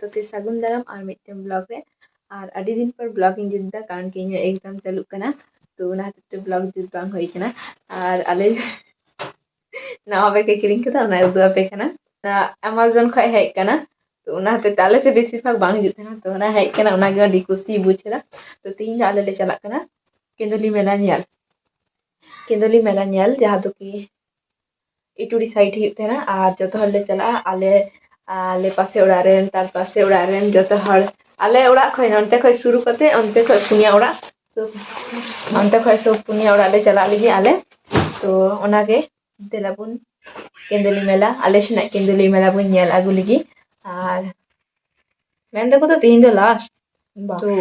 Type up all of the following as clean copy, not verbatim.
ᱡᱚᱛᱚᱜᱮ ᱥᱟᱹᱜᱩᱱ ᱫᱟᱨᱟᱢ ᱟᱨ ᱢᱤᱫᱴᱮᱱ ᱵᱞᱚᱜ ᱨᱮ ᱟᱨ ᱟᱹᱰᱤ ᱫᱤᱱ ᱯᱚᱨ ᱵᱞᱚᱜ ᱤᱧ ᱡᱩᱛᱫᱟ ᱠᱟᱨᱚᱱ ᱠᱤ ᱤᱧᱟᱹᱜ ᱮᱠᱡᱟᱢ ᱪᱟᱹᱞᱩᱜ ᱠᱟᱱᱟ ᱛᱚ ᱚᱱᱟ ᱠᱷᱟᱹᱛᱤᱨ ᱛᱮ ᱵᱞᱚᱜ ᱡᱩᱛ ᱵᱟᱝ ᱦᱩᱭ ᱠᱟᱱᱟ ᱟᱨ ᱟᱞᱮ ᱱᱟᱣᱟ ᱵᱮᱜᱽ ᱮ ᱠᱤᱨᱤᱧ ᱠᱟᱫᱟ ᱚᱱᱟ ᱩᱫᱩᱜ ᱟᱯᱮ ᱠᱟᱱᱟ ᱟᱢᱟᱡᱚᱱ ᱠᱷᱚᱡ ᱦᱮᱡ ᱠᱟᱱᱟ ᱛᱚ ᱚᱱᱟ ᱦᱚᱛᱮᱡ ᱛᱮ ᱟᱞᱮ ᱥᱮᱫ ᱵᱮᱥᱤᱨ ᱵᱷᱟᱜ ᱵᱟᱝ ᱦᱤᱡᱩᱜ ᱛᱟᱦᱮᱱᱟ ᱛᱚ ᱚᱱᱟ ᱦᱮᱡ ᱠᱟᱱᱟ ᱚᱱᱟᱜᱮ ᱟᱹᱰᱤ ᱠᱩᱥᱤ ᱵᱩᱡ ᱠᱮᱫᱟ ᱛᱚ ᱛᱤᱦᱤᱧ ᱫᱚ ᱟᱞᱮ ᱞᱮ ᱪᱟᱞᱟᱜ ᱠᱟᱱᱟ केंदुली मेला ᱧᱮᱞ केंदुली मेला ᱧᱮल जहाँ दो कि इटुड़ी साइड हुई थे ना और जो हर ले चला आले पासे उड़ा रेन तार पासे उड़ा रेन जो हर आले उड़ा खय अंते खय शुरू करते अंते खय पुनिया उड़ा तो अंते खय सब पुनिया उड़ा ले चला लगी आले तो ओनागे देलाबुन केंदुली मेला आले सेना केंदुली मेला बुन ñel आगु लगी और मेन देखो तो तीन दो लास्ट तो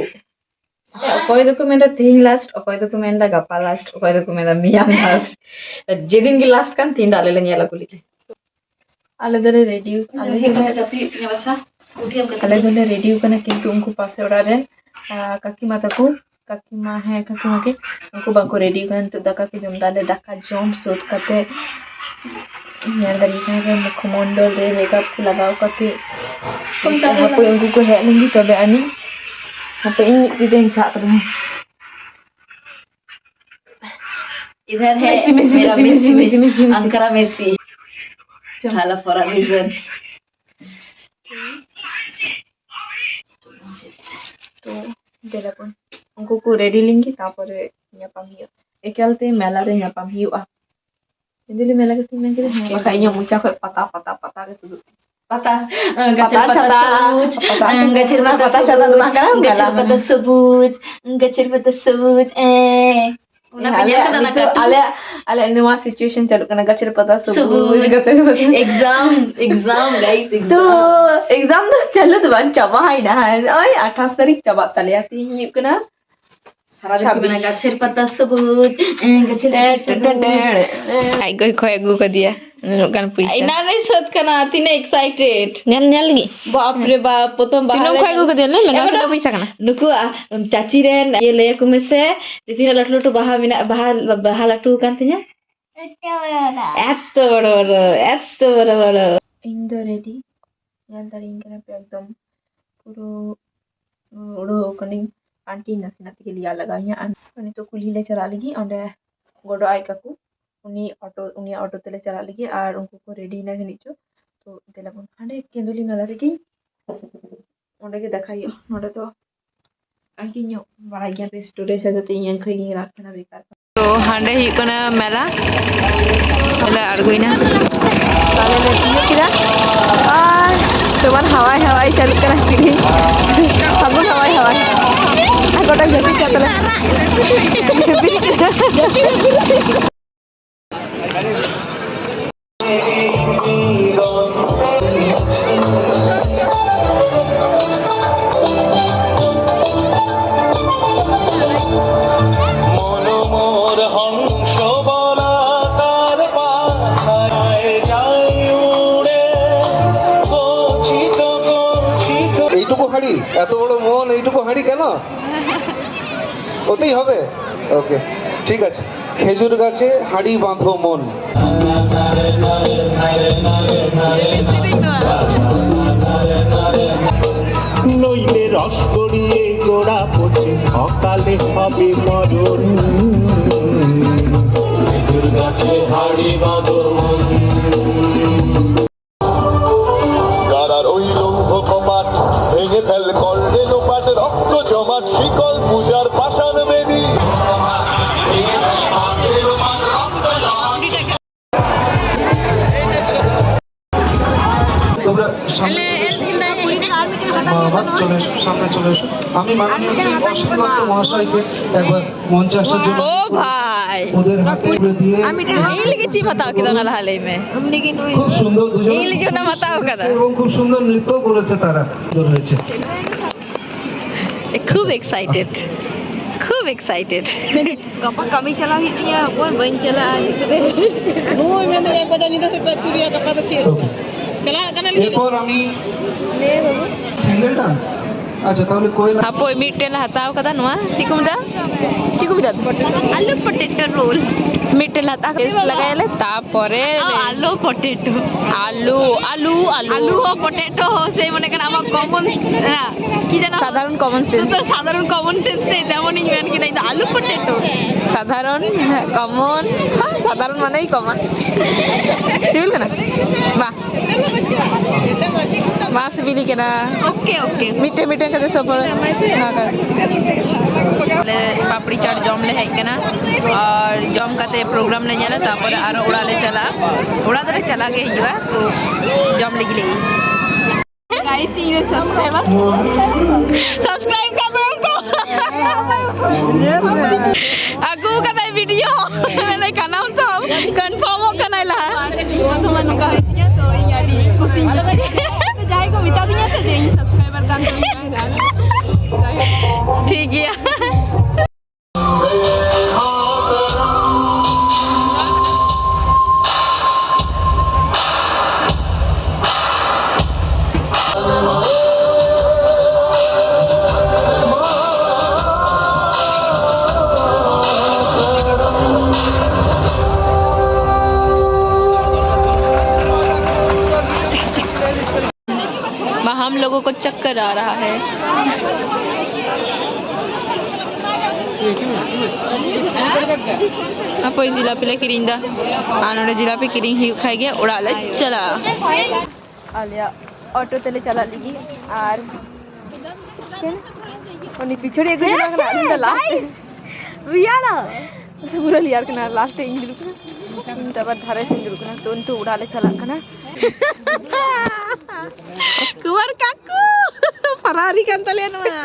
অকয় দোকো মেন্দা তিন last অকয় Duco মেন্দা গাপা last অকয় Duco মেন্দা মিয়াং last যেদিন কি লাস্ট কান তিন ডালে লে ñela কুলি আলে দলে রেডি আলে হেনা জাপি তিনা বাসা উঠিয়াম কা আলে দলে রেডি কানা কিন্তু उनको পাশে ওড়া রেন কাকিমা তাকু কাকিমা হ্যাঁ কাকিমা কে उनको বাকো রেডি কান তো দাকা কে জম দালে দাকা জম সোত কাতে ñel dari kana মুখমণ্ডল রে মেকআপ को लगाओ কাতে হাপে उनको को है लेंगी तबे आनी apa ini tidak cak tuh इधर है मेरा मेसी अंकरा मेसी हाला फॉर अ रीजन तो देलापन उनको को रेडी लेंगे तापर nyapam hiyo ekalte mela re nyapam hiyo jadi mela ke sini ke makanya mucha kok patah gitu patah gacir patah sebut gacir patah sebut una punya kan anak ale nua situation chalu kana gacir patah sebut exam guys exam to exam dah chalu tuh ban coba hai na oi 28 tarik coba tali ati hiu kana सारा दिन गाछेर पत्ता सबूत गाछेर आई गई खोय गु क दिया गान पैसा इना नहीं सोच कना तिने एक्साइटेड नेल नेल गी बाप रे बाप प्रथम बार तिनो खोय गु क दिया ने मेना के पैसा कना नुकु चाची रे ये ले को में से तिने लट लट बाहा मिना बाहा लटू कान तिने एत्तो बड़ इन द रेडी नेल दाड़ी इनकना पे एकदम पूरो उड़ो कनिंग आंटी नसीना के लिया लगाई उन्हें तो कुली ले चला लगी और गोडो आई काकू उन्हीं ऑटो तेले चला लगी और उनको को रेडी ना नीचो तो देलाबन हांडे केंदुली मेला रेगी ओंडे के देखाइयो नोडे तो आंकी न्यो बड़ा गया पे स्टोरेज है तो यहां खई राखना बेकार तो हांडे ही कना मेला मेला अड़गोइना ताले ले तियो किरा और তোমার হাওয়ায় হাওয়ায় চালু করা সিঁড়ি সাবুন হাওয়ায় হাওয়ায় গোটা জেপি চাতলে এত বড় মন এইটুকু হাঁড়ি কেন ওতেই হবে ওকে ঠিক আছে খেজুর গাছে হাঁড়ি বাঁধো মন নইলে রস গড়িয়ে গোড়া পচে অকালে হবে মরণ খেজুর গাছে হাঁড়ি বাঁধো মন গারার ওই লৌহ কপাট ভেঙে ফেল করলে লোপাট রক্ত জমাট শিকল পূজার পাষাণ বেদী তোমরা সামনে চলে এসো সামনে চলে এসো আমি মাননীয় শ্রী অসীম দত্ত মহাশয়কে একবার মঞ্চে আসার জন্য ओ भाई ওদের হাতে দিয়ে এই লিখেছি बताओ कि दोनों हाल में খুব সুন্দর দুজন এই লিখে না बताओ करा এবং খুব সুন্দর নৃত্য করেছে তারা হয়েছে खूब एक्साइटेड गप्पा कमी चला ही दिया बोल बन चला ओए मैंने एक बजा नहीं तो चुरिया गप्पा तो चला এরপর আমি ले बाबू সিঙ্গেল ডান্স अच्छा ताहले कोयला Apoy mitten la hataw kada noa tikum da alu potato roll mitten la hataw taste lagayale tapore alu potato alu o potato ho sei mone kana amar common ki jana sadharon common sense to sadharon common sense nei temoni men ki nai alu potato sadharon common sadharon manei common sibil kana ba Mas bili kena. Okay. Mitten kata sopor. हाँ कर. ले पापड़ी चाट जम ले है कना और जम कते प्रोग्राम ले जाला तापर आरो उड़ा ले चला के हिजुआ तो जम ले गिले गाइस ये सब्सक्राइब कर को aku kata video ले kanal तो confirm हो कना ला तो मन का होइया तो इया दी खुशी तो जाय को बिता दिया थे जे सब्सक्राइबर कान तो ठीक है हम लोगों को चक्कर आ रहा है apa jilapi le kiring da anode jilapi kiring hi khai gaya ora le chala alia auto tele chala ligi ar oni pichhode egu jana kana in the last riana pura liar kana last e injil kana tabar dhare sinjil kana to ura le chala kana keluar kaku Ferrari kan talian mah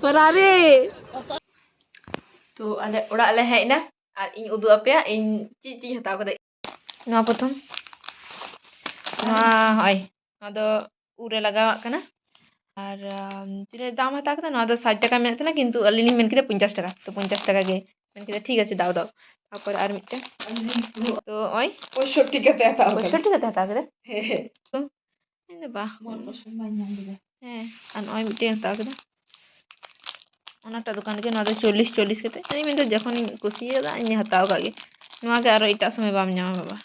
Ferrari तो आले उड़ा ले है ना और इन उदु अपया इन चीज हताव कदे नवा प्रथम हाय ना उरे लगावा कना और तिने दाम हता कदा ना 60 টাকা मेन था किंतु अलिनी मेन किदे 50 টাকা तो 50 টাকা गे मेन किदे ठीक আছে दाव तापर और मिटे तो ओय 65 টাকা हता 65 টাকা हता कदे तो इन बा मोर पसंद बाई नाम दे अन ओय मिटे हता कदा दुकान के 40 के मैं जखन कुसिएगा इन हताव कागे नुआ के आरो इटा समय बाम नाम बाबा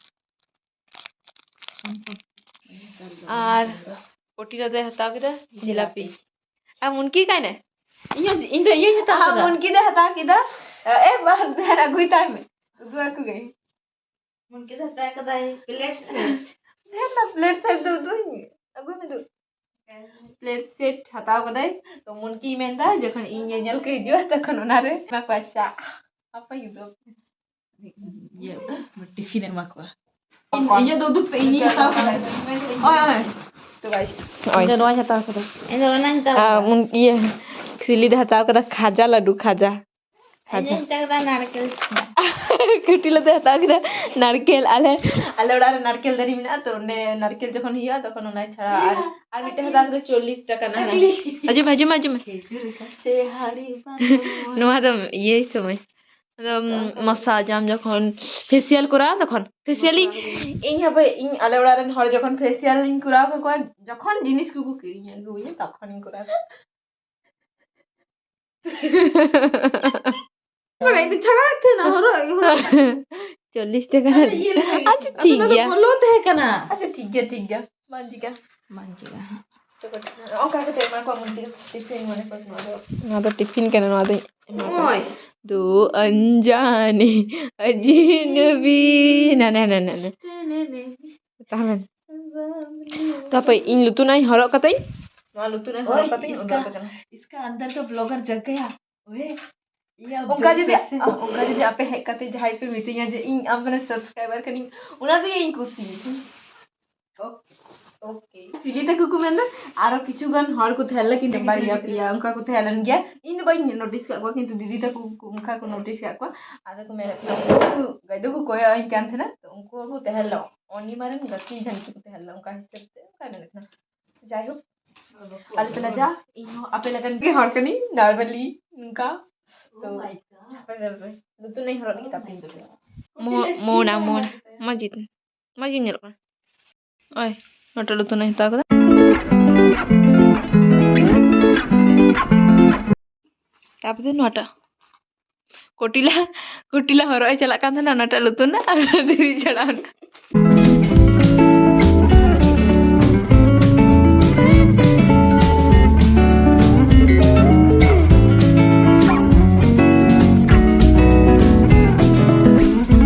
और पोटी रे हताव के जिलापी आ मुनकी काने इन ये हता हां मुनकी दे हता किदा ए बार बेरा गुइता में दुआ को गई मुनकी दे हता कदा प्लेट से दो अगु में दो प्लेट सेट हताव कदाई तो मुनकी मेंदा जखन इन ये नेल के हिजुआ तखन उनारे माको अच्छा apa gitu ये टिफिन में माको ये दो पे ini hataw कदाई ओए तो गाइस इन नोआ हताव कदा इन ओना हताव मुन ये खिली दे हताव कदा खाजा लड्डू खाजा तकदा नारकेल कुटिला दे हताव कदा नारकेल आले ओड़ा नारकेल दरी मिना तो ने नारकेल जखन हिया तखन ओना छड़ा আর মিটে হতাव कदा 40 টাকা না আজম से हाड़ी নোয়া তো ये समय मसाज आम जखन फेशियल करा तखन फेशियली इन हबे इन आले ओड़ा रन हर जखन फेशियल इन करा को जखन जिनिस को किरिया गुए तखन इन करा पढ़ाई तो छड़ा थे ना हरो 40 টাকা अच्छा ठीक है बोलो थे कना अच्छा ठीक है मांजिगा तो ओ का के मा को मुंती टिफिन मने पर ना तो टिफिन के ना दो अनजाने अजनबी ना ताहन तो पे इन लुतु नहीं हरो कतई ना लुतु नहीं हरो कतई इसका अंदर तो ब्लॉगर जग गया ओए उनका जदि आपे हेक कते जहाई पे मितिया जे इन अपने सब्सक्राइबर कनी उना दे इन खुशी ओके सिली तक को मेंदा आरो किछु गन हर को थेल कि नंबर या पिया उनका को थेलन गया इन बाई नोटिस का किंतु दीदी तक उनका को नोटिस का आदा को मेरे गइदो को कोया इन कान थे ना तो उनको को थेल ओनी मारन गति जन को थेल उनका हिसाब से का ना जाय हो अल पला जा इन आपे लगन के हर कनी नॉर्मली उनका तो तो नहीं हरो नहीं किताब तीन दो मोना मजिद nyel kan ओए नोटल तो नहीं ता তারপরে নটা কুটিলা হরয় চালাক কান থানা নটা লুতুন না আর দিদি ছাড়াও না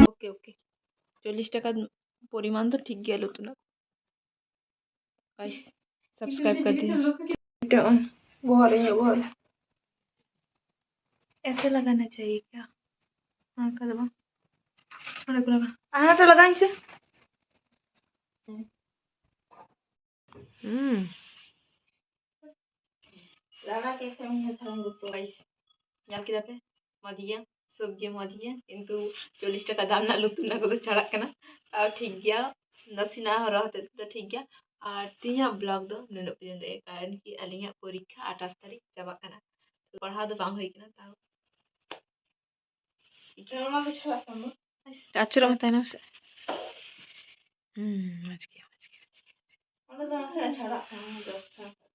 ওকে ওকে 40 টাকা পরিমাণ তো ঠিক গया লুতুন गाइस सब्सक्राइब कर दीजिए बहुत रही है बहुत ऐसे लगाना चाहिए क्या हाँ कर दो आना तो लगाई से लाना कैसे नहीं है छाऊंगा तो गाइस जान के जाते मज गया सब्जी मज गया किंतु 40 টাকা দাম না লুতুন না কত ছাড়াক কেনা তাও ঠিক গया नसीना हो रहते तो ठीक गया আর তিনিয়া ব্লগ দো নুন পর্যন্ত কারণ কি আলিয়া পরীক্ষা 28 তারিখ চাবাক কানা তো পড়াও তো বাং হই কিনা তাও কেননা তো ছাড়াক না আচুরা মত না আজকে অনেক দাম আছে ছাড়াক না